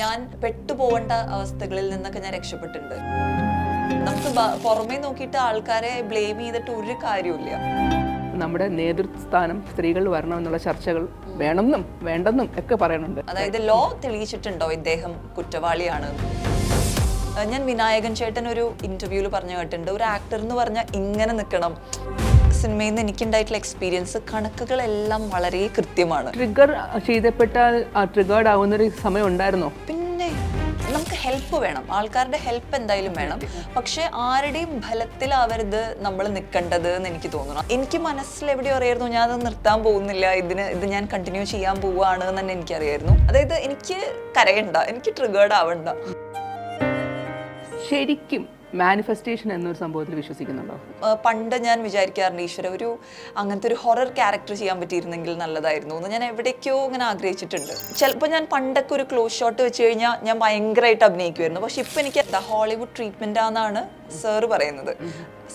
ഞാൻ പെട്ടുപോകേണ്ട അവസ്ഥകളിൽ നിന്നൊക്കെ ഞാൻ രക്ഷപ്പെട്ടിട്ടുണ്ട്. നമുക്ക് പുറമേ നോക്കിയിട്ട് ആൾക്കാരെ ബ്ലെയിം ചെയ്തിട്ട് ഒരു കാര്യമില്ല. നമ്മുടെ നേതൃസ്ഥാനം സ്ത്രീകൾ വരണമെന്നുള്ള ചർച്ചകൾ വേണമെന്നും വേണ്ടെന്നും ഒക്കെ പറയുന്നുണ്ട്. അതായത് ലോ തെളിയിച്ചിട്ടുണ്ടോ ഇദ്ദേഹം കുറ്റവാളിയാണ്? ഞാൻ വിനായകൻ ചേട്ടൻ ഒരു ഇന്റർവ്യൂവിൽ പറഞ്ഞു കേട്ടിട്ടുണ്ട്, ഒരു ആക്ടർ എന്ന് പറഞ്ഞാൽ ഇങ്ങനെ നിൽക്കണം. സിനിമയിൽ നിന്ന് എനിക്കുണ്ടായിട്ടുള്ള എക്സ്പീരിയൻസ്, കണക്കുകളെല്ലാം വളരെ കൃത്യമാണ്. ട്രിഗർ ചെയ്തപ്പെട്ടാൽ ട്രിഗേർഡ് ആവുന്നൊരു സമയം ഉണ്ടായിരുന്നോ? പിന്നെ നമുക്ക് ഹെൽപ്പ് വേണം, ആൾക്കാരുടെ ഹെൽപ്പ് എന്തായാലും വേണം. പക്ഷെ ആരുടെയും ഫലത്തിലാവരുത് നമ്മൾ നിൽക്കേണ്ടത് എന്ന് എനിക്ക് തോന്നുന്നു. എനിക്ക് മനസ്സിൽ എവിടെയോ അറിയായിരുന്നു ഞാൻ അത് നിർത്താൻ പോകുന്നില്ല, ഇത് ഞാൻ കണ്ടിന്യൂ ചെയ്യാൻ പോവുകയാണ് എന്ന് തന്നെ എനിക്കറിയായിരുന്നു. അതായത് എനിക്ക് കരയണ്ട, എനിക്ക് ട്രിഗേർഡ് ആവണ്ട. ശരിക്കും മാനിഫെസ്റ്റേഷൻ എന്നൊരു സംഭവത്തിൽ വിശ്വസിക്കുന്നുണ്ടോ? പണ്ട് ഞാൻ വിചാരിക്കാറുണ്ട്, ഈശ്വര അങ്ങനത്തെ ഒരു ഹൊറർ ക്യാരക്ടർ ചെയ്യാൻ പറ്റിയിരുന്നെങ്കിൽ നല്ലതായിരുന്നു എന്ന് ഞാൻ എവിടേക്കോ ഇങ്ങനെ ആഗ്രഹിച്ചിട്ടുണ്ട്. ചിലപ്പോൾ ഞാൻ പണ്ടൊക്കെ ഒരു ക്ലോസ് ഷോട്ട് വെച്ച് കഴിഞ്ഞാൽ ഞാൻ ഭയങ്കരമായിട്ട് അഭിനയിക്കുമായിരുന്നു. പക്ഷെ ഇപ്പം എനിക്ക് ഹോളിവുഡ് ട്രീറ്റ്മെൻ്റ് ആണെന്നാണ് സാറ് പറയുന്നത്.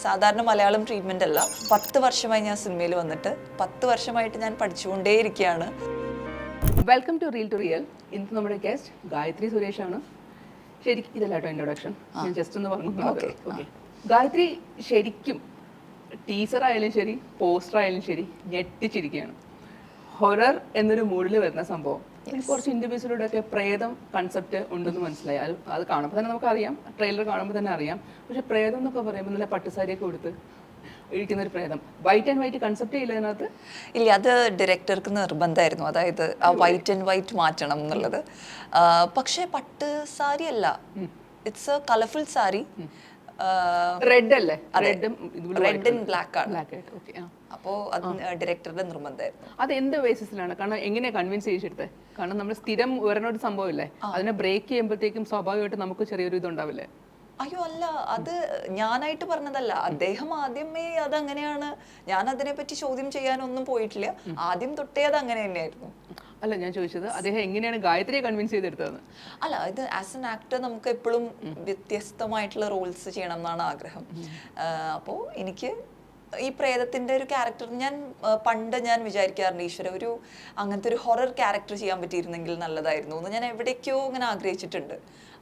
സാധാരണ മലയാളം ട്രീറ്റ്മെൻ്റ് അല്ല. 10 വർഷമായി ഞാൻ സിനിമയിൽ വന്നിട്ട് 10 വർഷമായിട്ട് ഞാൻ പഠിച്ചുകൊണ്ടേയിരിക്കുകയാണ്. Welcome to reel to real. ഇന്ന് നമ്മുടെ ഗസ്റ്റ് ഗായത്രി സുരേഷാണ്. ശരിക്കും ഇതല്ല കേട്ടോ ഇൻട്രൊഡക്ഷൻ, ഞാൻ ജസ്റ്റ് ഒന്ന് പറഞ്ഞു. ഓക്കെ, ഗായത്രി ശരിക്കും ടീസർ ആയാലും ശരി, പോസ്റ്റർ ആയാലും ശരി ഞെട്ടിച്ചിരിക്കുകയാണ്. ഹൊറർ എന്നൊരു മൂഡിൽ വരുന്ന സംഭവം. കുറച്ച് ഇന്റർവ്യൂസിലൂടെ ഒക്കെ പ്രേതം കൺസെപ്റ്റ് ഉണ്ടെന്ന് മനസ്സിലായി. അത് കാണുമ്പോൾ തന്നെ നമുക്കറിയാം, ട്രെയിലർ കാണുമ്പോൾ തന്നെ അറിയാം. പക്ഷെ പ്രേതം എന്നൊക്കെ പറയുമ്പോൾ നല്ല പട്ടുസാരിയൊക്കെ കൊടുത്ത് ഇരിക്കുന്ന ഒരു പ്രേതം, വൈറ്റ് ആൻഡ് വൈറ്റ് കൺസെപ്റ്റ് ഇല്ല അതിനകത്ത്. ഇല്ല, അത് ഡയറക്ടർക്ക് നിർബന്ധമായിരുന്നു, അതായത് ആ വൈറ്റ് ആൻഡ് വൈറ്റ് മാറ്റണം എന്നുള്ളത്. പക്ഷേ പട്ട് സാരി അല്ല, it's A colourful sari. Red അല്ലേ? റെഡ് ആൻഡ് ബ്ലാക്ക് ആണ്. അപ്പോൾ അത് ഡയറക്ടറുടെ നിർബന്ധമായിരുന്നു. അത് എന്ത് ബേസിസിലാണ്? കാരണം എങ്ങനെയാ കൺവിൻസ് ചെയ്യിച്ചെടുത്തത്? കാരണം നമ്മൾ സ്ഥിരം വരുന്ന ഒരു സംഭവമില്ലേ, അതിനെ ബ്രേക്ക് ചെയ്യുമ്പോഴത്തേക്കും സ്വാഭാവികമായിട്ട് നമുക്ക് ചെറിയൊരു ഇതുണ്ടാവില്ലേ? അയ്യോ അല്ല, അത് ഞാനായിട്ട് പറഞ്ഞതല്ല. അദ്ദേഹം ആദ്യമേ അതങ്ങനെയാണ്, ഞാൻ അതിനെപ്പറ്റി ചോദ്യം ചെയ്യാനൊന്നും പോയിട്ടില്ല. ആദ്യം തൊട്ടേ അത് അങ്ങനെ തന്നെയായിരുന്നു. അല്ല, ഞാൻ ചോദിച്ചത് അദ്ദേഹം എങ്ങനെയാണ് ഗായത്രിയെ കൺവിൻസ് ചെയ്തെടുത്തതെന്ന്. അല്ല, ഇത് ആസ് എൻ ആക്ടർ നമുക്ക് എപ്പോഴും വ്യത്യസ്തമായിട്ടുള്ള റോൾസ് ചെയ്യണം എന്നാണ് ആഗ്രഹം. അപ്പോൾ എനിക്ക് ഈ പ്രേതത്തിന്റെ ഒരു ക്യാരക്ടർ പണ്ട് ഞാൻ വിചാരിക്കാറുണ്ട്, ഈശ്വര അങ്ങനത്തെ ഒരു ഹൊറർ ക്യാരക്ടർ ചെയ്യാൻ പറ്റിയിരുന്നെങ്കിൽ നല്ലതായിരുന്നു എന്ന് ഞാൻ എവിടേക്കോ ഇങ്ങനെ ആഗ്രഹിച്ചിട്ടുണ്ട്.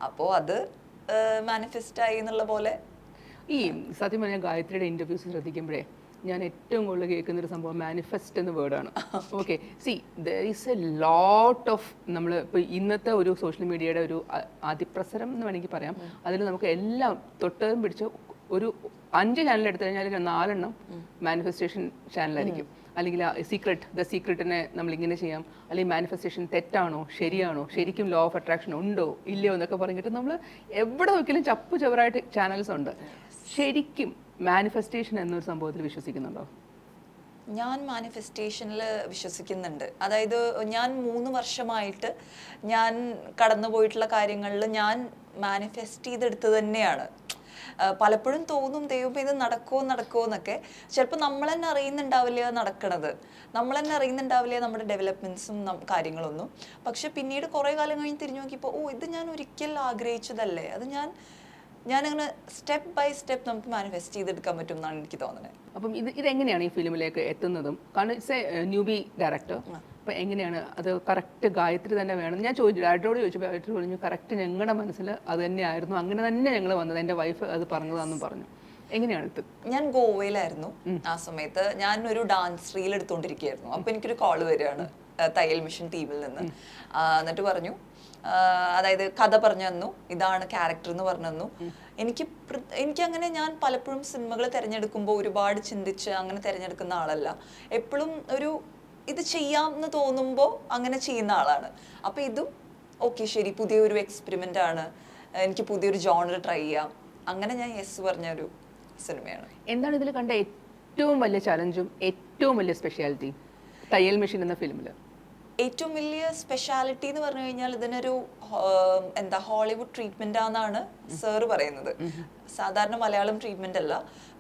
അപ്പോൾ അത് മാനിഫെസ്റ്റ് ആയി എന്നുള്ള പോലെ. ഈ സത്യം പറഞ്ഞാൽ ഗായത്രിയുടെ ഇന്റർവ്യൂസ് ശ്രദ്ധിക്കുമ്പോഴേ ഞാൻ ഏറ്റവും കൂടുതൽ കേൾക്കുന്ന ഒരു സംഭവം മാനിഫെസ്റ്റ് എന്ന വേർഡാണ്. Okay, see there is a lot of, നമ്മൾ ഇപ്പോൾ ഇന്നത്തെ ഒരു സോഷ്യൽ മീഡിയയുടെ ഒരു അതിപ്രസരം എന്ന് വേണമെങ്കിൽ പറയാം. അതിൽ നമുക്ക് എല്ലാം തൊട്ടതും പിടിച്ച് ഒരു 5 ചാനൽ എടുത്തു കഴിഞ്ഞാൽ 4 എണ്ണം മാനിഫെസ്റ്റേഷൻ ചാനലായിരിക്കും. അല്ലെങ്കിൽ ദ സീക്രട്ടിനെ നമ്മൾ ഇങ്ങനെ ചെയ്യാം, അല്ലെങ്കിൽ മാനിഫെസ്റ്റേഷൻ തെറ്റാണോ ശരിയാണോ, ശരിക്കും ലോ ഓഫ് അട്രാക്ഷൻ ഉണ്ടോ ഇല്ലയോ എന്നൊക്കെ പറഞ്ഞിട്ട് നമ്മൾ എവിടെ നോക്കിയാലും ചപ്പു ചവറായിട്ട് ചാനൽസ് ഉണ്ട്. ശരിക്കും മാനിഫെസ്റ്റേഷൻ എന്നൊരു സംഭവത്തിൽ വിശ്വസിക്കുന്നുണ്ടോ? ഞാൻ മാനിഫെസ്റ്റേഷനിൽ വിശ്വസിക്കുന്നുണ്ട്. അതായത് ഞാൻ 3 വർഷമായിട്ട് ഞാൻ കടന്നുപോയിട്ടുള്ള കാര്യങ്ങളിൽ ഞാൻ മാനിഫെസ്റ്റ് ചെയ്തെടുത്ത് തന്നെയാണ്. പലപ്പോഴും തോന്നും, ദൈവം ഇത് നടക്കുമോ എന്നൊക്കെ. ചിലപ്പോൾ നമ്മൾ തന്നെ അറിയുന്നുണ്ടാവില്ല നടക്കണത്, നമ്മൾ തന്നെ അറിയുന്നുണ്ടാവില്ല നമ്മുടെ ഡെവലപ്മെൻറ്റ്സും കാര്യങ്ങളൊന്നും. പക്ഷെ പിന്നീട് കുറേ കാലം കഴിഞ്ഞ് തിരിഞ്ഞു നോക്കിയപ്പോൾ ഇത് ഞാൻ ഒരിക്കൽ ആഗ്രഹിച്ചതല്ലേ, അത് ഞാനങ്ങനെ സ്റ്റെപ്പ് ബൈ സ്റ്റെപ്പ് നമുക്ക് മാനിഫെസ്റ്റ് ചെയ്തെടുക്കാൻ പറ്റും എന്നാണ് എനിക്ക് തോന്നുന്നത്. അപ്പം ഇതെങ്ങനെയാണ് ഈ ഫിലിമിലേക്ക് എത്തുന്നതും? കാരണം ഇറ്റ്സ് എ ന്യൂബി ഡയറക്ടർ. അപ്പം എങ്ങനെയാണ് അത് കറക്റ്റ് ഗായത്രി തന്നെ വേണം? ഞാൻ ഡയറക്ടറോട് ചോദിച്ചപ്പോൾ ഡയറക്ടർ പറഞ്ഞു കറക്റ്റ് ഞങ്ങളുടെ മനസ്സിൽ അത് തന്നെയായിരുന്നു, അങ്ങനെ തന്നെ ഞങ്ങൾ വന്നത്, എൻ്റെ വൈഫ് അത് പറഞ്ഞതാണെന്നും പറഞ്ഞു. എങ്ങനെയാണ് ഇത്? ഞാൻ ഗോവയിലായിരുന്നു ആ സമയത്ത്. ഞാൻ ഒരു ഡാൻസ് റീൽ എടുത്തുകൊണ്ടിരിക്കുകയായിരുന്നു. അപ്പോൾ എനിക്കൊരു കോൾ വരികയാണ് തയ്യൽ മിഷൻ ടീമിൽ നിന്ന്. എന്നിട്ട് പറഞ്ഞു, അതായത് കഥ പറഞ്ഞു തന്നു, ഇതാണ് ക്യാരക്ടർ എന്ന് പറഞ്ഞു തന്നു. എനിക്കങ്ങനെ, ഞാൻ പലപ്പോഴും സിനിമകൾ തിരഞ്ഞെടുക്കുമ്പോൾ ഒരുപാട് ചിന്തിച്ച് അങ്ങനെ തിരഞ്ഞെടുക്കുന്ന ആളല്ല. എപ്പോഴും ഇത് ചെയ്യാം എന്ന് തോന്നുമ്പോൾ അങ്ങനെ ചെയ്യുന്ന ആളാണ്. അപ്പോൾ ഇതും ഓക്കെ, ശരി, പുതിയൊരു എക്സ്പെരിമെൻ്റ് ആണ്, എനിക്ക് പുതിയൊരു ജോണർ ട്രൈ ചെയ്യാം, അങ്ങനെ ഞാൻ യെസ് പറഞ്ഞ ഒരു സിനിമയാണ്. എന്താണ് ഇതിൽ കണ്ട ഏറ്റവും വലിയ ചലഞ്ചും ഏറ്റവും വലിയ സ്പെഷ്യാലിറ്റി തയ്യൽ മെഷീൻ എന്ന ഫിലിമിൽ? ഏറ്റവും വലിയ സ്പെഷ്യാലിറ്റി എന്ന് പറഞ്ഞു കഴിഞ്ഞാൽ ഇതിനൊരു ഹോളിവുഡ് ട്രീറ്റ്മെൻ്റ് ആണെന്നാണ് സാറ് പറയുന്നത്. സാധാരണ മലയാളം ട്രീറ്റ്മെൻ്റ് അല്ല.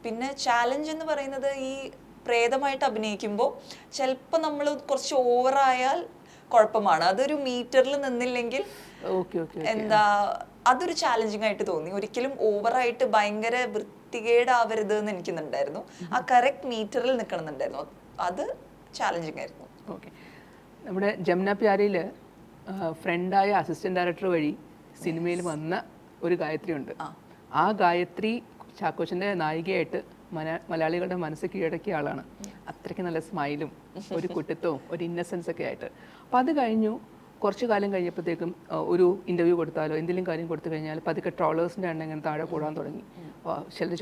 പിന്നെ ചാലഞ്ച് എന്ന് പറയുന്നത്, ഈ പ്രേതമായിട്ട് അഭിനയിക്കുമ്പോൾ ചിലപ്പോൾ നമ്മൾ കുറച്ച് ഓവറായാൽ കുഴപ്പമാണ്. അതൊരു മീറ്ററിൽ നിന്നില്ലെങ്കിൽ അതൊരു ചാലഞ്ചിങ് ആയിട്ട് തോന്നി. ഒരിക്കലും ഓവറായിട്ട് ഭയങ്കര വൃത്തികേടാവരുത് എന്ന് എനിക്കുന്നുണ്ടായിരുന്നു. ആ കറക്റ്റ് മീറ്ററിൽ നിൽക്കണമെന്നുണ്ടായിരുന്നു. അത് ചാലഞ്ചിങ് ആയിരുന്നു. ഓക്കെ, നമ്മുടെ ജമുന പ്യാരിയിൽ ഫ്രണ്ടായ അസിസ്റ്റന്റ് ഡയറക്ടർ വഴി സിനിമയിൽ വന്ന ഒരു ഗായത്രി ഉണ്ട്. ആ ഗായത്രി ചാക്കോച്ചൻ്റെ നായികയായിട്ട് മലയാളികളുടെ മനസ്സ് കീഴടക്കിയ ആളാണ്. അത്രയ്ക്ക് നല്ല സ്മൈലും ഒരു കുട്ടിത്വവും ഒരു ഇന്നസെൻസ് ഒക്കെ ആയിട്ട്. അപ്പം അത് കഴിഞ്ഞു കുറച്ച് കാലം കഴിഞ്ഞപ്പോഴത്തേക്കും ഒരു ഇൻ്റർവ്യൂ കൊടുത്താലോ എന്തെങ്കിലും കാര്യം കൊടുത്തു കഴിഞ്ഞാൽ പതുക്കെ ട്രോളേഴ്സിൻ്റെ എണ്ണം ഇങ്ങനെ താഴെ കൂടാൻ തുടങ്ങി. ചിലർ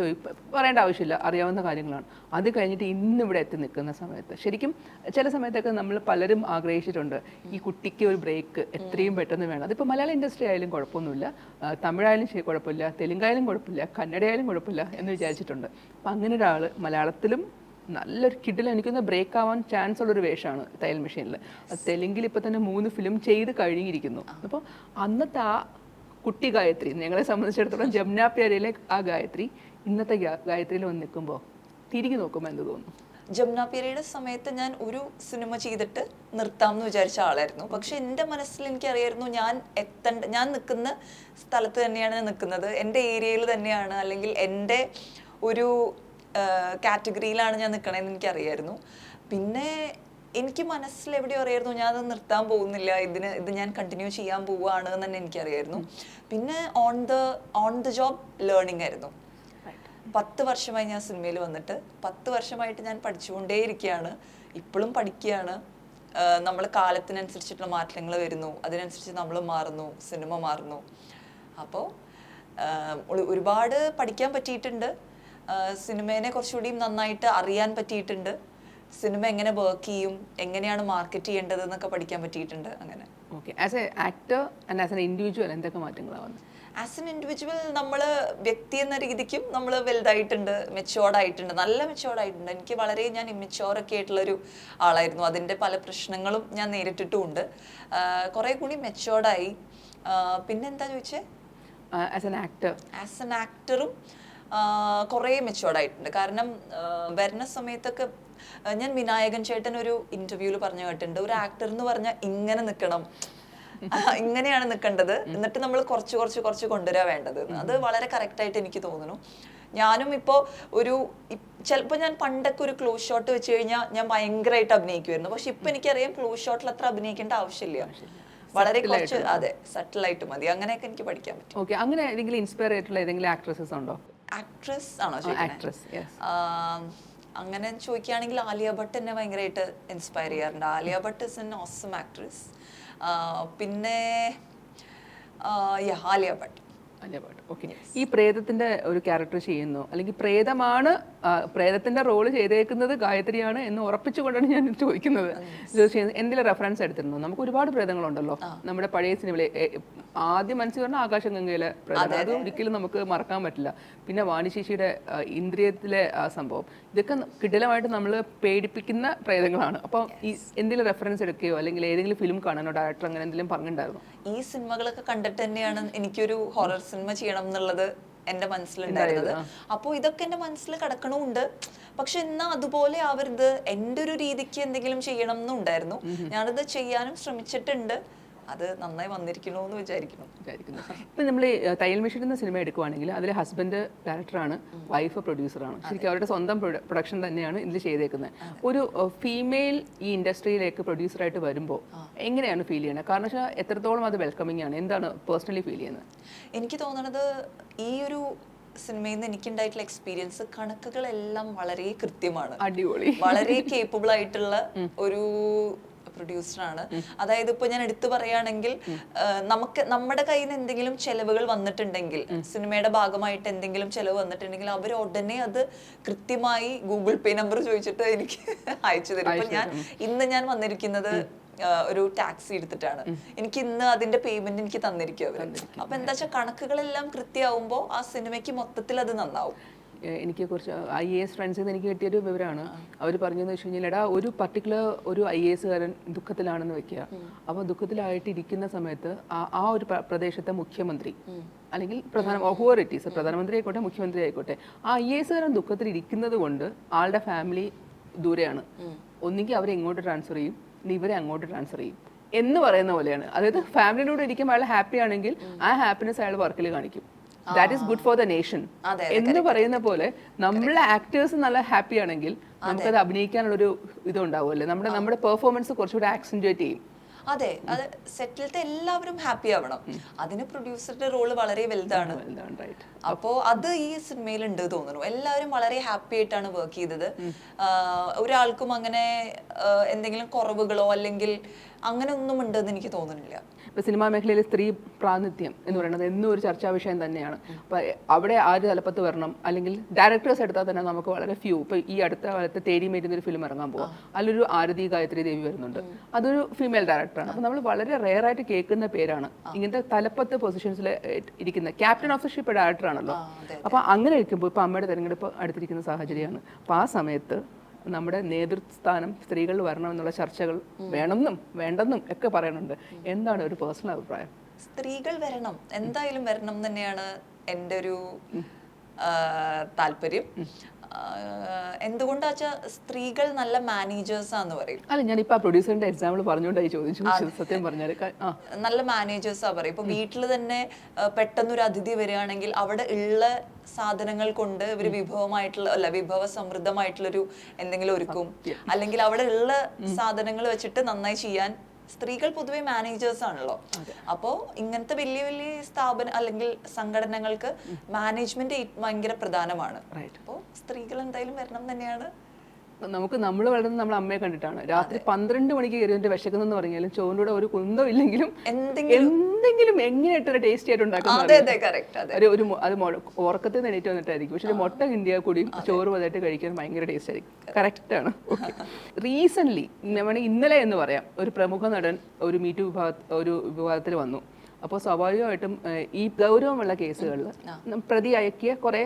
പറയേണ്ട ആവശ്യമില്ല, അറിയാവുന്ന കാര്യങ്ങളാണ്. അത് കഴിഞ്ഞിട്ട് ഇന്നിവിടെ എത്തി നിൽക്കുന്ന സമയത്ത് ശരിക്കും ചില സമയത്തൊക്കെ നമ്മൾ പലരും ആഗ്രഹിച്ചിട്ടുണ്ട് ഈ കുട്ടിക്ക് ഒരു ബ്രേക്ക് എത്രയും പെട്ടെന്ന് വേണം. അതിപ്പോൾ മലയാള ഇൻഡസ്ട്രി ആയാലും കുഴപ്പമൊന്നുമില്ല, തമിഴായാലും കുഴപ്പമില്ല, തെലുങ്കായാലും കുഴപ്പമില്ല, കന്നഡയായാലും കുഴപ്പമില്ല എന്ന് വിചാരിച്ചിട്ടുണ്ട്. അപ്പം അങ്ങനെ ഒരാൾ മലയാളത്തിലും നല്ലൊരു കിഡിൽ എനിക്കൊന്ന് ബ്രേക്ക് ആവാൻ ചാൻസ് ഉള്ളൊരു വേഷമാണ് തയ്യൽ മെഷീനിൽ. അത് തെലുങ്കിൽ ഇപ്പോൾ തന്നെ 3 ഫിലിം ചെയ്ത് കഴിഞ്ഞിരിക്കുന്നു. അപ്പോൾ അന്നത്തെ ആ കുട്ടി ഗായത്രി, ഞങ്ങളെ സംബന്ധിച്ചിടത്തോളം ജമുന പ്യാരയിലെ ആ ഗായത്രി ഇന്നത്തെ ഗായത്രിയിൽ വന്ന് നിൽക്കുമ്പോൾ തിരികെ നോക്കുമ്പോൾ എന്ത് തോന്നുന്നു? ജമുന പ്യാരയുടെ സമയത്ത് ഞാൻ ഒരു സിനിമ ചെയ്തിട്ട് നിർത്താം എന്ന് വിചാരിച്ച ആളായിരുന്നു. പക്ഷെ എൻ്റെ മനസ്സിൽ എനിക്കറിയായിരുന്നു ഞാൻ നിൽക്കുന്ന സ്ഥലത്ത് തന്നെയാണ് ഞാൻ നിൽക്കുന്നത്, എൻ്റെ ഏരിയയിൽ തന്നെയാണ്, അല്ലെങ്കിൽ എൻ്റെ ഒരു കാറ്റഗറിയിലാണ് ഞാൻ നിൽക്കണതെന്ന് എനിക്കറിയായിരുന്നു. പിന്നെ എനിക്ക് മനസ്സിൽ എവിടെയോ അറിയായിരുന്നു ഞാൻ അത് നിർത്താൻ പോകുന്നില്ല, ഇത് ഞാൻ കണ്ടിന്യൂ ചെയ്യാൻ പോവുകയാണ് എന്ന് തന്നെ എനിക്കറിയായിരുന്നു. പിന്നെ ഓൺ ദ ജോബ് ലേണിംഗ് ആയിരുന്നു. 10 വർഷമായി ഞാൻ സിനിമയിൽ വന്നിട്ട് 10 വർഷമായിട്ട് ഞാൻ പഠിച്ചുകൊണ്ടേയിരിക്കുകയാണ്, ഇപ്പോഴും പഠിക്കുകയാണ്. നമ്മൾ കാലത്തിനനുസരിച്ചിട്ടുള്ള മാറ്റങ്ങൾ വരുന്നു, അതിനനുസരിച്ച് നമ്മൾ മാറുന്നു, സിനിമ മാറുന്നു. അപ്പോൾ ഒരുപാട് പഠിക്കാൻ പറ്റിയിട്ടുണ്ട്, സിനിമേനെ കുറച്ചുകൂടി നന്നായിട്ട് അറിയാൻ പറ്റിയിട്ടുണ്ട്, സിനിമ എങ്ങനെ വർക്ക് ചെയ്യും, എങ്ങനെയാണ് മാർക്കറ്റ് ചെയ്യേണ്ടത് എന്നൊക്കെ പഠിക്കാൻ പറ്റിയിട്ടുണ്ട്. അങ്ങനെ okay. As A actor and as an individual എന്തൊക്കെ മാറ്റങ്ങളാണ് വന്നത്? ആസ് എൻ ഇൻഡിവിജ്വൽ നമ്മൾ വ്യക്തി എന്ന രീതിക്കും നമ്മൾ വലുതായിട്ടുണ്ട്, മെച്ചുവേർഡായിട്ടുണ്ട്, നല്ല മെച്ചുവേർഡായിട്ടുണ്ട്. എനിക്ക് ഞാൻ ഇമ്മെച്ചുവറൊക്കെ ആയിട്ടുള്ളൊരു ആളായിരുന്നു. അതിൻ്റെ പല പ്രശ്നങ്ങളും ഞാൻ നേരിട്ടിട്ടുമുണ്ട്. കുറേ കൂടി മെച്ചുവേർഡായി. പിന്നെന്താ ചോദിച്ചേ? ആസ് എൻ ആക്ടറും കുറേ മെച്ചുവേർഡായിട്ടുണ്ട്. കാരണം വരുന്ന സമയത്തൊക്കെ ഞാൻ വിനായകൻ ചേട്ടൻ ഒരു ഇന്റർവ്യൂവിൽ പറഞ്ഞു കേട്ടിട്ടുണ്ട്, ഒരു ആക്ടർ എന്ന് പറഞ്ഞാൽ ഇങ്ങനെ നിൽക്കണം, ഇങ്ങനെയാണ് നിൽക്കേണ്ടത്, എന്നിട്ട് നമ്മൾ കുറച്ച് കൊണ്ടുവരാ വേണ്ടത്. അത് വളരെ കറക്റ്റായിട്ട് എനിക്ക് തോന്നുന്നു. ഞാനും ഇപ്പോൾ ചിലപ്പോൾ ഞാൻ പണ്ടൊക്കെ ഒരു ക്ലോസ് ഷോട്ട് വെച്ച് കഴിഞ്ഞാൽ ഞാൻ ഭയങ്കരമായിട്ട് അഭിനയിക്കുമായിരുന്നു. പക്ഷെ ഇപ്പൊ എനിക്കറിയാം ക്ലോസ് ഷോട്ടിൽ അത്ര അഭിനയിക്കേണ്ട ആവശ്യമില്ല, വളരെ കുറച്ച് സട്ടിലായിട്ട് മതി. അങ്ങനെയൊക്കെ എനിക്ക് പഠിക്കാൻ പറ്റും. ഓക്കെ. അങ്ങനെ ഏതെങ്കിലും ഇൻസ്പയർ ആയിട്ടുള്ള ഏതെങ്കിലും ആക്ട്രസസ് ഉണ്ടോ? ആക്ട്രസ് ആണോ ചോദിക്കുന്നത്? അങ്ങനെ ചോദിക്കുകയാണെങ്കിൽ ആലിയ ഭട്ട് എന്നെ ഭയങ്കരമായിട്ട് ഇൻസ്പയർ ചെയ്യാറുണ്ട്. Alia Bhatt is an awesome actress. പിന്നെ ആലിയ ഭട്ട്. ഓക്കെ. ഈ പ്രേതത്തിന്റെ ഒരു ക്യാരക്ടർ ചെയ്യുന്നു, അല്ലെങ്കിൽ പ്രേതത്തിന്റെ റോള് ചെയ്തേക്കുന്നത് ഗായത്രിയാണ് എന്ന് ഉറപ്പിച്ചുകൊണ്ടാണ് ഞാൻ ചോദിക്കുന്നത്. എന്തെങ്കിലും റെഫറൻസ് എടുത്തിരുന്നു? നമുക്ക് ഒരുപാട് പ്രേതങ്ങളുണ്ടല്ലോ നമ്മുടെ പഴയ സിനിമയിലെ. ആദ്യം മനസ്സിൽ പറഞ്ഞ ആകാശഗംഗയിലെ പ്രേതം, അത് ഒരിക്കലും നമുക്ക് മറക്കാൻ പറ്റില്ല. പിന്നെ വാണിശേഷിയുടെ ഇന്ദ്രിയത്തിലെ ആ സംഭവം, ഇതൊക്കെ കിടിലമായിട്ട് നമ്മൾ പേടിപ്പിക്കുന്ന പ്രേതങ്ങളാണ്. അപ്പോൾ ഈ എന്തെങ്കിലും റെഫറൻസ് എടുക്കുകയോ അല്ലെങ്കിൽ ഏതെങ്കിലും ഫിലിം കാണാനോ ഡയറക്ടർ അങ്ങനെ എന്തെങ്കിലും പറഞ്ഞിട്ടുണ്ടായിരുന്നു? ഈ സിനിമകളൊക്കെ കണ്ടിട്ട് തന്നെയാണ് എനിക്കൊരു ഹൊറർ സിനിമ ചെയ്യണം എന്നുള്ളത് എൻ്റെ മനസ്സിലുണ്ടായിരുന്നത്. അപ്പോൾ ഇതൊക്കെ എൻ്റെ മനസ്സിൽ കിടക്കണമുണ്ട്. പക്ഷെ എന്നാൽ അതുപോലെ ആവരുത്, എൻ്റെ ഒരു രീതിക്ക് എന്തെങ്കിലും ചെയ്യണം എന്നുണ്ടായിരുന്നു. ഞാനത് ചെയ്യാനും ശ്രമിച്ചിട്ടുണ്ട്. അത് നന്നായി വന്നിരിക്കണോ എന്ന് വിചാരിക്കുന്നു. ഇപ്പം നമ്മൾ തയ്യൽ മെഷീൻ എന്ന സിനിമ എടുക്കുവാണെങ്കിൽ അതിൽ ഹസ്ബൻഡ് ഡയറക്ടറാണ്, വൈഫ് പ്രൊഡ്യൂസറാണ്. ശരിക്കും അവരുടെ സ്വന്തം പ്രൊഡക്ഷൻ തന്നെയാണ് ഇതിൽ ചെയ്തേക്കുന്നത്. ഒരു ഫീമെയിൽ ഈ ഇൻഡസ്ട്രിയിലേക്ക് പ്രൊഡ്യൂസറായിട്ട് വരുമ്പോൾ എങ്ങനെയാണ് ഫീൽ ചെയ്യുന്നത്? കാരണം വെച്ചാൽ എത്രത്തോളം അത് വെൽക്കമിങ് ആണ്? എന്താണ് പേഴ്സണലി ഫീൽ ചെയ്യുന്നത്? എനിക്ക് തോന്നുന്നത് ഈ ഒരു സിനിമയിൽ നിന്ന് എനിക്കുണ്ടായിട്ടുള്ള എക്സ്പീരിയൻസ്, കണക്കുകളെല്ലാം വളരെ കൃത്യമാണ്, അടിപൊളി, വളരെ കേപ്പബിൾ ആയിട്ടുള്ള ഒരു പ്രൊഡ്യൂസറാണ്. അതായത് ഇപ്പൊ ഞാൻ എടുത്തു പറയുകയാണെങ്കിൽ, നമ്മുടെ കയ്യിൽ നിന്ന് എന്തെങ്കിലും ചെലവുകൾ വന്നിട്ടുണ്ടെങ്കിൽ, സിനിമയുടെ ഭാഗമായിട്ട് എന്തെങ്കിലും ചെലവ് വന്നിട്ടുണ്ടെങ്കിൽ അവർ ഉടനെ അത് കൃത്യമായി ഗൂഗിൾ പേ നമ്പർ ചോദിച്ചിട്ട് എനിക്ക് അയച്ചു തരും. ഇപ്പൊ ഞാൻ വന്നിരിക്കുന്നത് ഒരു ടാക്സി എടുത്തിട്ടാണ്, എനിക്ക് ഇന്ന് അതിന്റെ പേയ്മെന്റ് എനിക്ക് തന്നിരിക്കും അവര്. അപ്പൊ എന്താ വെച്ചാൽ കണക്കുകളെല്ലാം കൃത്യമാവുമ്പോ ആ സിനിമയ്ക്ക് മൊത്തത്തിൽ അത് നന്നാവും. എനിക്ക് കുറച്ച് IAS ഫ്രണ്ട്സിൽ നിന്ന് എനിക്ക് കിട്ടിയൊരു വിവരമാണ്. അവർ പറഞ്ഞതെന്ന് വെച്ച് കഴിഞ്ഞാൽ, എടാ ഒരു പർട്ടിക്കുലർ ഒരു IASകാരൻ ദുഃഖത്തിലാണെന്ന് വെക്കുക. അപ്പോൾ ദുഃഖത്തിലായിട്ട് ഇരിക്കുന്ന സമയത്ത് ആ ഒരു പ്രദേശത്തെ മുഖ്യമന്ത്രി അല്ലെങ്കിൽ അതോറിറ്റീസ്, പ്രധാനമന്ത്രി ആയിക്കോട്ടെ മുഖ്യമന്ത്രി ആയിക്കോട്ടെ, ആ IASകാരൻ ദുഃഖത്തിൽ ഇരിക്കുന്നത് കൊണ്ട് ആളുടെ ഫാമിലി ദൂരെയാണ്, ഒന്നുകിൽ അവരെ ഇങ്ങോട്ട് ട്രാൻസ്ഫർ ചെയ്യും, ഇവരെ അങ്ങോട്ട് ട്രാൻസ്ഫർ ചെയ്യും എന്ന് പറയുന്ന പോലെയാണ്. അതായത് ഫാമിലിയോട് ഇരിക്കുമ്പോൾ അയാൾ ഹാപ്പി ആണെങ്കിൽ ആ ഹാപ്പിനെസ് അയാൾ വർക്കിൽ കാണിക്കും. That is good for the nation എന്ന് പറയുന്ന പോലെ നമ്മളെ ആക്ടേഴ്സ് നല്ല ഹാപ്പി ആണെങ്കിൽ നമുക്കത് അഭിനയിക്കാനുള്ളൊരു ഇതുണ്ടാവുമല്ലേ, നമ്മുടെ പെർഫോമൻസ് കുറച്ചുകൂടി ആക്സെന്റുവേറ്റ് ചെയ്യും. അതെ, അത് സെറ്റിലത്തെ എല്ലാവരും ഹാപ്പി ആവണം. അതിന് പ്രൊഡ്യൂസറുടെ റോള് വളരെ വലുതാണ്. അപ്പോ അത് ഈ സിനിമയിൽ ഉണ്ട് തോന്നുന്നു. എല്ലാവരും വളരെ ഹാപ്പി ആയിട്ടാണ് വർക്ക് ചെയ്തത്. ഒരാൾക്കും അങ്ങനെ എന്തെങ്കിലും കുറവുകളോ അല്ലെങ്കിൽ അങ്ങനെ ഒന്നും ഉണ്ടെന്ന് എനിക്ക് തോന്നുന്നില്ല. ഇപ്പോൾ സിനിമാ മേഖലയിൽ സ്ത്രീ പ്രാതിനിധ്യം എന്ന് പറയുന്നത് എന്നും ഒരു ചർച്ചാ വിഷയം തന്നെയാണ്. അപ്പോൾ അവിടെ ആര് തലപ്പത്ത് വരണം, അല്ലെങ്കിൽ ഡയറക്ടേഴ്സ് എടുത്താൽ തന്നെ നമുക്ക് വളരെ ഫ്യൂ. ഇപ്പോൾ ഈ അടുത്ത കാലത്ത് തേരി മേരി എന്നൊരു ഫിലിം ഇറങ്ങാൻ പോവാം, അതിലൊരു ആരതി ഗായത്രി ദേവി വരുന്നുണ്ട്, അതൊരു ഫീമെയിൽ ഡയറക്ടറാണ്. അപ്പോൾ നമ്മൾ വളരെ റെയർ ആയിട്ട് കേൾക്കുന്ന പേരാണ് ഇങ്ങനത്തെ തലപ്പത്ത് പൊസിഷൻസിൽ ഇരിക്കുന്ന ക്യാപ്റ്റൻ ഓഫ് ദ ഷിപ്പ് ഡയറക്ടറാണല്ലോ. അപ്പോൾ അങ്ങനെ ഇരിക്കുമ്പോൾ ഇപ്പോൾ അമ്മയുടെ തിരഞ്ഞെടുപ്പ് അടുത്തിരിക്കുന്ന സാഹചര്യമാണ്. അപ്പോൾ ആ സമയത്ത് നമ്മുടെ നേതൃസ്ഥാനം സ്ത്രീകൾ വരണമെന്നുള്ള ചർച്ചകൾ വേണമെന്നും വേണ്ടെന്നും ഒക്കെ പറയുന്നുണ്ട്. എന്താണ് ഒരു പേഴ്സണൽ അഭിപ്രായം? സ്ത്രീകൾ വരണം, എന്തായാലും വരണം തന്നെയാണ് എൻ്റെ ഒരു താല്പര്യം. എന്തുകൊണ്ടാച്ചാ സ്ത്രീകൾ നല്ല മാനേജേഴ്സ് ആന്ന് പറയും. അല്ല, ഞാനിപ്പോ പ്രൊഡ്യൂസറിന്റെ എക്സാമ്പിൾ പറഞ്ഞുകൊണ്ടായി ചോദിച്ചു. സത്യം പറഞ്ഞാൽ നല്ല മാനേജേഴ്സാ പറയും. ഇപ്പൊ വീട്ടിൽ തന്നെ പെട്ടെന്നൊരു അതിഥി വരികയാണെങ്കിൽ അവിടെ ഉള്ള സാധനങ്ങൾ കൊണ്ട് ഇവര് വിഭവ സമൃദ്ധമായിട്ടുള്ളൊരു എന്തെങ്കിലും ഒരുക്കും, അല്ലെങ്കിൽ അവിടെ ഉള്ള സാധനങ്ങൾ വെച്ചിട്ട് നന്നായി ചെയ്യാൻ സ്ത്രീകൾ പൊതുവെ മാനേജേഴ്സ് ആണല്ലോ. അപ്പോ ഇങ്ങനത്തെ വലിയ വലിയ സ്ഥാപനം അല്ലെങ്കിൽ സംഘടനകൾക്ക് മാനേജ്മെന്റ് ഭയങ്കര പ്രധാനമാണ്. അപ്പോ സ്ത്രീകൾ എന്തായാലും വരണം തന്നെയാണ്. നമ്മൾ വളർന്നത് നമ്മൾ അമ്മയെ കണ്ടിട്ടാണ്. രാത്രി 12 മണിക്ക് കയറിയിട്ട് വിശക്കുന്നെന്ന് പറഞ്ഞാലും ചോറിൻ്റെ കൂടെ ഒരു കുന്തോ ഇല്ലെങ്കിലും എന്തെങ്കിലും എങ്ങനെയായിട്ടൊരു ടേസ്റ്റി ആയിട്ട് ഉണ്ടാക്കുന്നത്. അത് ഉറക്കത്തിൽ നിന്ന് എണീറ്റ് വന്നിട്ടായിരിക്കും. പക്ഷെ ഒരു മുട്ട കിണ്ടിയാൽ കൂടിയും ചോറ് വന്നിട്ട് കഴിക്കാൻ ഭയങ്കര ടേസ്റ്റ് ആയിരിക്കും. കറക്റ്റാണ്. റീസെന്റ് ഇന്നലെ എന്ന് പറയാം, ഒരു പ്രമുഖ നടൻ ഒരു മീറ്റു വിഭാഗത്തിൽ വന്നു. അപ്പോൾ സ്വാഭാവികമായിട്ടും ഈ ഗൗരവമുള്ള കേസുകളിൽ പ്രതി അയക്കിയ കുറെ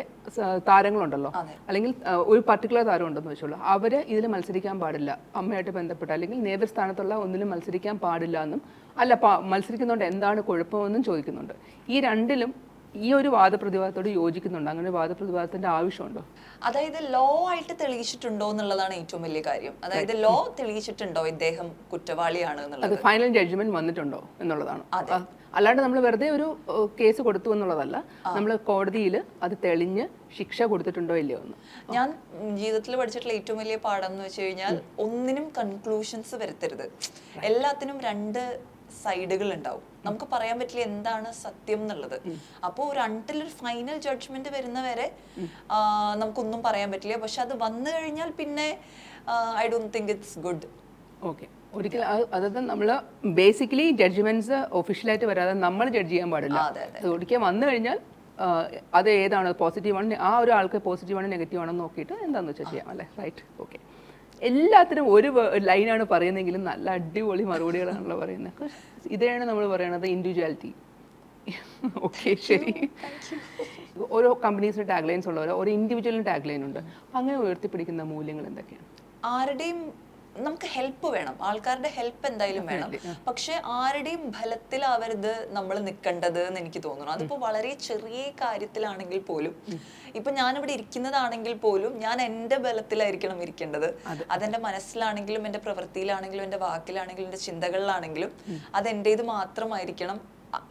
താരങ്ങളുണ്ടല്ലോ, അല്ലെങ്കിൽ ഒരു പർട്ടിക്കുലർ താരം ഉണ്ടെന്ന് വെച്ചോളൂ, അവര് ഇതിൽ മത്സരിക്കാൻ പാടില്ല, അമ്മയായിട്ട് ബന്ധപ്പെട്ട അല്ലെങ്കിൽ നേതൃസ്ഥാനത്തുള്ള ഒന്നിലും മത്സരിക്കാൻ പാടില്ല എന്നും, അല്ല മത്സരിക്കുന്നതുകൊണ്ട് എന്താണ് കുഴപ്പമെന്നും ചോദിക്കുന്നുണ്ട്. ഈ രണ്ടിലും ഈ ഒരു വാദപ്രതിവാദത്തോട് യോജിക്കുന്നുണ്ട്? അങ്ങനെ ഒരു വാദപ്രതിവാദത്തിന്റെ ആവശ്യമുണ്ടോ? അതായത് ലോ ആയിട്ട് തെളിയിച്ചിട്ടുണ്ടോ എന്നുള്ളതാണ് ഏറ്റവും വലിയ കാര്യം. അതായത് ലോ തെളിയിച്ചിട്ടുണ്ടോ ഇദ്ദേഹം കുറ്റവാളിയാണ് എന്നുള്ളത്, ഫൈനൽ ജഡ്ജ്മെന്റ് വന്നിട്ടുണ്ടോ എന്നുള്ളതാണ്. അല്ലാണ്ട് നമ്മൾ വെറുതെ ഒരു കേസ് കൊടുത്തു എന്നുള്ളതല്ല, നമ്മൾ കോടതിയിൽ അത് തെളിഞ്ഞ് ശിക്ഷ കൊടുത്തിട്ടുണ്ടോ ഇല്ലയോ എന്ന്. ഞാൻ ജീവിതത്തിൽ പഠിച്ചിട്ടുള്ള ഏറ്റവും വലിയ പാഠം എന്ന് വെച്ച് കഴിഞ്ഞാൽ ഒന്നിനും കൺക്ലൂഷൻസ് വരുത്തരുത്. എല്ലാത്തിനും രണ്ട് സൈഡുകൾ ഉണ്ടാവും. നമുക്ക് പറയാൻ പറ്റില്ല എന്താണ് സത്യം എന്നുള്ളത്. അപ്പോൾ അൺടിൽ ഒരു ഫൈനൽ ജഡ്ജ്മെന്റ് വരുന്നവരെ നമുക്കൊന്നും പറയാൻ പറ്റില്ല. പക്ഷെ അത് വന്നു കഴിഞ്ഞാൽ പിന്നെ I don't think it's good. Okay, ഒരിക്കലും അതായത് നമ്മൾ ബേസിക്കലി ജഡ്ജ്മെന്റ്സ് ഒഫീഷ്യലായിട്ട് വരാതെ നമ്മൾ ജഡ്ജ് ചെയ്യാൻ പാടില്ല. ഒരിക്കൽ വന്നു കഴിഞ്ഞാൽ അത് ഏതാണ് പോസിറ്റീവാണ്, ആ ഒരു ആൾക്ക് പോസിറ്റീവാണ് നെഗറ്റീവ് ആണെന്ന് നോക്കിയിട്ട് എന്താണെന്ന് വെച്ചാൽ ചെയ്യാം അല്ലേ. Right, okay. എല്ലാത്തിനും ഒരു ലൈനാണ് പറയുന്നതെങ്കിലും നല്ല അടിപൊളി മറുപടികളാണല്ലോ പറയുന്നത്. ഇതാണ് നമ്മൾ പറയണത് ഇൻഡിവിജ്വാലിറ്റി. ഓക്കെ, ശരി. ഓരോ കമ്പനീസിന് ടാഗ് ലൈൻസ് ഉള്ളവരോ ഓരോ ഇൻഡിവിജ്വലിന് ടാഗ് ലൈൻ ഉണ്ട്. അങ്ങനെ ഉയർത്തിപ്പിടിക്കുന്ന മൂല്യങ്ങൾ എന്തൊക്കെയാണ്? ആരുടെയും നമുക്ക് ഹെൽപ്പ് വേണം, ആൾക്കാരുടെ ഹെൽപ്പ് എന്തായാലും വേണം. പക്ഷെ ആരുടെയും ഫലത്തിലാവരുത് നമ്മൾ നിൽക്കേണ്ടത് എന്ന് എനിക്ക് തോന്നുന്നു. അതിപ്പോ വളരെ ചെറിയ കാര്യത്തിലാണെങ്കിൽ പോലും, ഇപ്പൊ ഞാനിവിടെ ഇരിക്കുന്നതാണെങ്കിൽ പോലും ഞാൻ എൻ്റെ ബലത്തിലായിരിക്കണം ഇരിക്കേണ്ടത്. അതെന്റെ മനസ്സിലാണെങ്കിലും എൻ്റെ പ്രവൃത്തിയിലാണെങ്കിലും എൻ്റെ വാക്കിലാണെങ്കിലും എൻ്റെ ചിന്തകളിലാണെങ്കിലും അത് എൻ്റേത് മാത്രമായിരിക്കണം,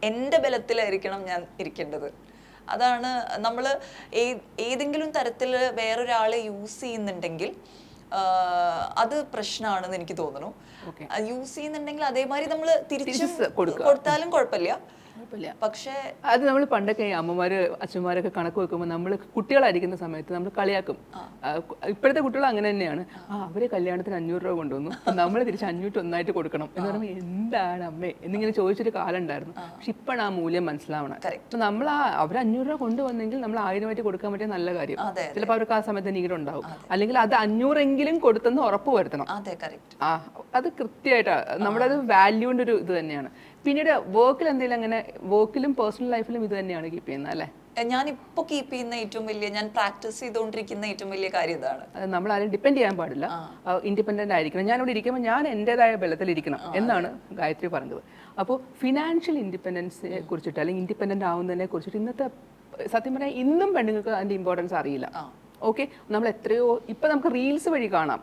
എൻ്റെ ബലത്തിലായിരിക്കണം ഞാൻ ഇരിക്കേണ്ടത്. അതാണ് നമ്മൾ ഏതെങ്കിലും തരത്തിൽ വേറൊരാളെ യൂസ് ചെയ്യുന്നുണ്ടെങ്കിൽ അത് പ്രശ്നമാണെന്ന് എനിക്ക് തോന്നുന്നു. യൂസ് ചെയ്യുന്നുണ്ടെങ്കിൽ അതേമാതിരി നമ്മൾ തിരിച്ചു കൊടുത്താലും കുഴപ്പമില്ല. പക്ഷേ അത് നമ്മൾ പണ്ടൊക്കെ അമ്മമാര് അച്ഛന്മാരൊക്കെ കണക്ക് വെക്കുമ്പോൾ നമ്മൾ കുട്ടികളായിരിക്കുന്ന സമയത്ത് നമ്മൾ കളിയാക്കും. ഇപ്പോഴത്തെ കുട്ടികൾ അങ്ങനെ തന്നെയാണ്. അവരെ കല്യാണത്തിന് 500 രൂപ കൊണ്ടുവന്നു, നമ്മൾ തിരിച്ച് 501 കൊടുക്കണം എന്ന് പറയുമ്പോൾ എന്താണ് അമ്മേ എന്നിങ്ങനെ ചോദിച്ചൊരു കാലം ഉണ്ടായിരുന്നു. പക്ഷെ ഇപ്പോഴാണ് ആ മൂല്യം മനസ്സിലാവണം. നമ്മൾ അവർ 500 രൂപ കൊണ്ടുവന്നെങ്കിൽ നമ്മൾ 1000 കൊടുക്കാൻ പറ്റിയ നല്ല കാര്യം. ചിലപ്പോൾ അവർക്ക് ആ സമയത്ത് നീട് ഉണ്ടാവും, അല്ലെങ്കിൽ അത് 500 എങ്കിലും കൊടുത്തെന്ന് ഉറപ്പ് വരുത്തണം. അത് കൃത്യമായിട്ടാണ് നമ്മുടെ അത് വാല്യൂവിന്റെ ഒരു ഇത് തന്നെയാണ്. പിന്നീട് വർക്കിൽ എന്തെങ്കിലും അങ്ങനെ വർക്കിലും പേഴ്സണൽ ലൈഫിലും ഇത് തന്നെയാണ് കീപ്പ് ചെയ്യുന്നത് അല്ലേ? ഞാൻ ഇപ്പോൾ കീപ്പ് ചെയ്യുന്ന ഏറ്റവും വലിയ, ഞാൻ പ്രാക്ടീസ് ചെയ്തുകൊണ്ടിരിക്കുന്ന ഏറ്റവും വലിയ കാര്യം ഇതാണ്. നമ്മൾ ആരും ഡിപ്പെൻഡ് ചെയ്യാൻ പാടില്ല, ഇൻഡിപെൻഡന്റ് ആയിരിക്കണം. ഞാൻ ഇവിടെ ഇരിക്കുമ്പോൾ ഞാൻ എൻ്റെതായ ബലത്തിൽ ഇരിക്കണം എന്നാണ് ഗായത്രി പറഞ്ഞത്. അപ്പോൾ ഫിനാൻഷ്യൽ ഇൻഡിപെൻഡൻസിനെ കുറിച്ചിട്ട് അല്ലെങ്കിൽ ഇൻഡിപെൻഡന്റ് ആവുന്നതിനെ കുറിച്ചിട്ട് ഇന്നത്തെ സത്യം പറഞ്ഞാൽ ഇന്നും പെണ്ണുങ്ങൾക്ക് അതിന്റെ ഇമ്പോർട്ടൻസ് അറിയില്ല. ഓക്കെ, നമ്മൾ എത്രയോ ഇപ്പൊ നമുക്ക് റീൽസ് വഴി കാണാം.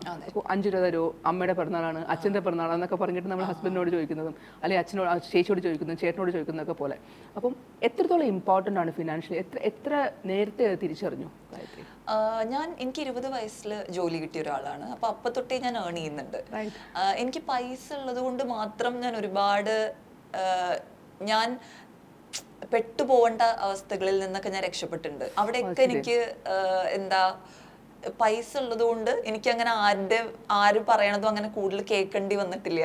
5 രൂപ തരുമോ, അമ്മയുടെ പിറന്നാളാണ്, അച്ഛൻ്റെ പിറന്നാളാന്നൊക്കെ പറഞ്ഞിട്ട് നമ്മൾ ഹസ്ബൻഡിനോട് ചോദിക്കുന്നതും അല്ലെങ്കിൽ അച്ഛനോട് ചേച്ചിയോട് ചോദിക്കുന്നതും ചേട്ടനോട് ചോദിക്കുന്നതൊക്കെ പോലെ. അപ്പം എത്രത്തോളം ഇമ്പോർട്ടൻ്റ് ആണ് ഫിനാൻഷ്യലി? എത്ര നേരത്തെ അത് തിരിച്ചറിഞ്ഞു ഗായത്രി? എനിക്ക് 20 വയസ്സിൽ ജോലി കിട്ടിയ ഒരാളാണ്. അപ്പൊ തൊട്ടേ ഞാൻ ഏൺ ചെയ്യുന്നുണ്ട്. എനിക്ക് പൈസ ഉള്ളത് കൊണ്ട് മാത്രം ഞാൻ ഒരുപാട് ഞാൻ പെട്ടുപോകേണ്ട അവസ്ഥകളിൽ നിന്നൊക്കെ ഞാൻ രക്ഷപ്പെട്ടിട്ടുണ്ട്. അവിടെയൊക്കെ എനിക്ക് എന്താ പൈസ ഉള്ളത് കൊണ്ട് എനിക്ക് അങ്ങനെ ആര് പറയണതും അങ്ങനെ കൂടുതൽ കേൾക്കേണ്ടി വന്നിട്ടില്ല.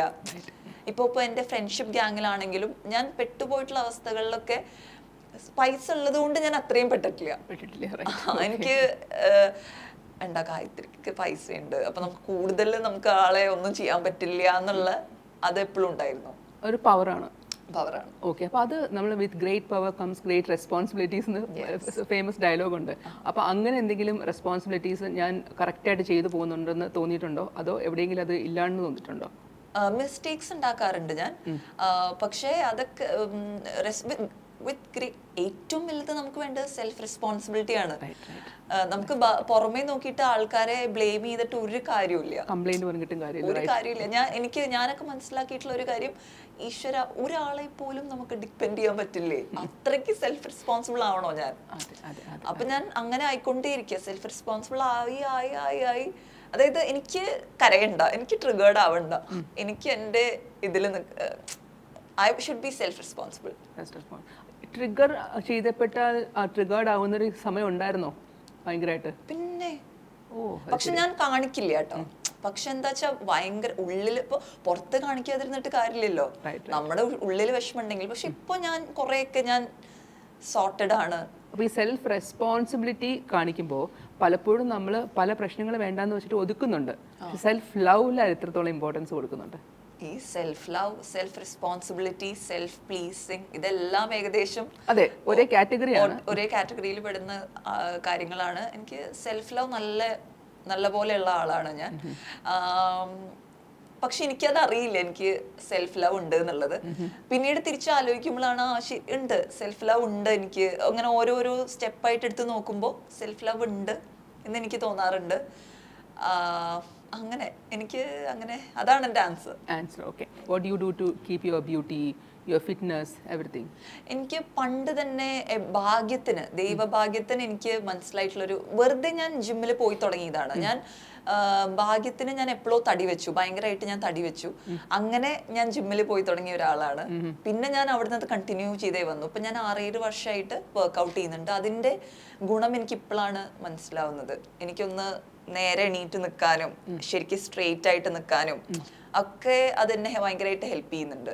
ഇപ്പൊ എന്റെ ഫ്രണ്ട്ഷിപ്പ് ഗ്യാങ്ങിലാണെങ്കിലും ഞാൻ പെട്ടുപോയിട്ടുള്ള അവസ്ഥകളിലൊക്കെ പൈസ ഉള്ളത് കൊണ്ട് ഞാൻ അത്രയും പെട്ടിട്ടില്ല. എനിക്ക് എന്താ ഗായത്രിക്ക് പൈസ ഉണ്ട്, അപ്പൊ നമുക്ക് കൂടുതൽ നമുക്ക് ആളെ ഒന്നും ചെയ്യാൻ പറ്റില്ല എന്നുള്ള അത് എപ്പോഴും ഉണ്ടായിരുന്നു. ഒരു പവറാണ്. ഓക്കെ, അപ്പൊ അത് നമ്മൾ with great power comes great responsibilities എന്ന് ഫേമസ് ഡയലോഗ് ഉണ്ട്. അപ്പൊ അങ്ങനെ എന്തെങ്കിലും റെസ്പോൺസിബിലിറ്റീസ് ഞാൻ കറക്റ്റായിട്ട് ചെയ്തു പോകുന്നുണ്ടെന്ന് തോന്നിയിട്ടുണ്ടോ, അതോ എവിടെയെങ്കിലും അത് ഇല്ലാണ്ടെന്ന് തോന്നിയിട്ടുണ്ടോ? മിസ്റ്റേക്സ് ഉണ്ടാക്കാറുണ്ട് ഞാൻ. പക്ഷേ അതൊക്കെ ഏറ്റവും വലുത് നമുക്ക് വേണ്ടത് സെൽഫ് റെസ്പോൺസിബിലിറ്റി ആണ്. നമുക്ക് പുറമേ നോക്കിയിട്ട് ആൾക്കാരെ ബ്ലെയിം ചെയ്തിട്ട് ഒരു കാര്യമില്ല, കംപ്ലൈന്റ് പറഞ്ഞിട്ടും ഒരു കാര്യമില്ല. ഞാനൊക്കെ മനസ്സിലാക്കിയിട്ടുള്ള ഒരു കാര്യം, ഈശ്വര ഒരാളെ പോലും നമുക്ക് ഡിപ്പെൻഡ് ചെയ്യാൻ പറ്റില്ലേ, അത്രയ്ക്ക് സെൽഫ് റെസ്പോൺസിബിൾ ആവണോ ഞാൻ? അപ്പൊ ഞാൻ അങ്ങനെ ആയിക്കൊണ്ടേയിരിക്കുക, സെൽഫ് റെസ്പോൺസിബിൾ ആയി. അതായത് എനിക്ക് കരയണ്ട, എനിക്ക് ട്രിഗേർഡ് ആവണ്ട, എനിക്ക് എൻ്റെ ഇതിൽ I should be self responsible. Trigger ചെയ്തപ്പെട്ടാൽ ട്രിഗേർഡ് ആവുന്ന ഒരു സമയം ഉണ്ടായിരുന്നോ ഭയങ്കരമായിട്ട്? പിന്നെ പക്ഷെ ഞാൻ കാണിക്കില്ല കേട്ടോ. പക്ഷെ എന്താ വെച്ചാ ഭയങ്കര ഉള്ളിൽ, ഇപ്പൊ പുറത്ത് കാണിക്കാതിരുന്നിട്ട് കാര്യമില്ലല്ലോ, നമ്മുടെ ഉള്ളിൽ വിഷമമുണ്ടെങ്കിൽ. പക്ഷെ ഇപ്പൊ ഞാൻ കുറെയൊക്കെ ഞാൻ സോർട്ടഡ് ആണ്. അപ്പോൾ ഈ സെൽഫ് റെസ്പോൺസിബിലിറ്റി കാണിക്കുമ്പോൾ പലപ്പോഴും നമ്മൾ പല പ്രശ്നങ്ങൾ വേണ്ടാന്ന് വെച്ചിട്ട് ഒതുക്കുന്നുണ്ട്. സെൽഫ് ലവിൽ എത്രത്തോളം ഇമ്പോർട്ടൻസ് കൊടുക്കുന്നുണ്ട്? ഈ self love, self responsibility, self pleasing, ഇതെല്ലാം ഏകദേശം അതെ ഒരേ കാറ്റഗറിയാണ്, ഒരേ കാറ്റഗറിയിൽ പെടുന്ന കാര്യങ്ങളാണ്. എനിക്ക് സെൽഫ് ലവ് നല്ല പോലെയുള്ള ആളാണ് ഞാൻ. പക്ഷെ എനിക്കത് അറിയില്ല എനിക്ക് സെൽഫ് ലവ് ഉണ്ട് എന്നുള്ളത്. പിന്നീട് തിരിച്ച് ആലോചിക്കുമ്പോഴാണ് ഉണ്ട്, സെൽഫ് ലവ് ഉണ്ട്. എനിക്ക് അങ്ങനെ ഓരോരോ സ്റ്റെപ്പായിട്ട് എടുത്ത് നോക്കുമ്പോൾ സെൽഫ് ലവ് ഉണ്ട് എന്ന് എനിക്ക് തോന്നാറുണ്ട്. അങ്ങനെ എനിക്ക് അങ്ങനെ അതാണ് എൻ്റെ answer. Okay, what you do to keep your beauty, your fitness, everything? എനിക്ക് പണ്ട് തന്നെ ദൈവഭാഗ്യത്തിന് എനിക്ക് മനസ്സിലായിട്ടുള്ളൊരു, വെറുതെ ഞാൻ ജിമ്മിൽ പോയി തുടങ്ങിയതാണ്. ഞാൻ ഭാഗ്യത്തിന് ഞാൻ എപ്പോഴോ തടി വെച്ചു, ഭയങ്കരമായിട്ട് ഞാൻ തടി വെച്ചു. അങ്ങനെ ഞാൻ ജിമ്മിൽ പോയി തുടങ്ങിയ ഒരാളാണ്. പിന്നെ ഞാൻ അവിടുന്ന് അത് കണ്ടിന്യൂ ചെയ്തേ വന്നു. ഇപ്പൊ ഞാൻ 6-7 വർഷമായിട്ട് വർക്ക്ഔട്ട് ചെയ്യുന്നുണ്ട്. അതിന്റെ ഗുണം എനിക്ക് ഇപ്പോഴാണ് മനസ്സിലാവുന്നത്. എനിക്കൊന്ന് നേരെ എണീറ്റ് നിൽക്കാനും ശരിക്കും സ്ട്രെയിറ്റ് ആയിട്ട് നിൽക്കാനും ഒക്കെ അതെന്നെ ഭയങ്കരമായിട്ട് ഹെൽപ്പ് ചെയ്യുന്നുണ്ട്.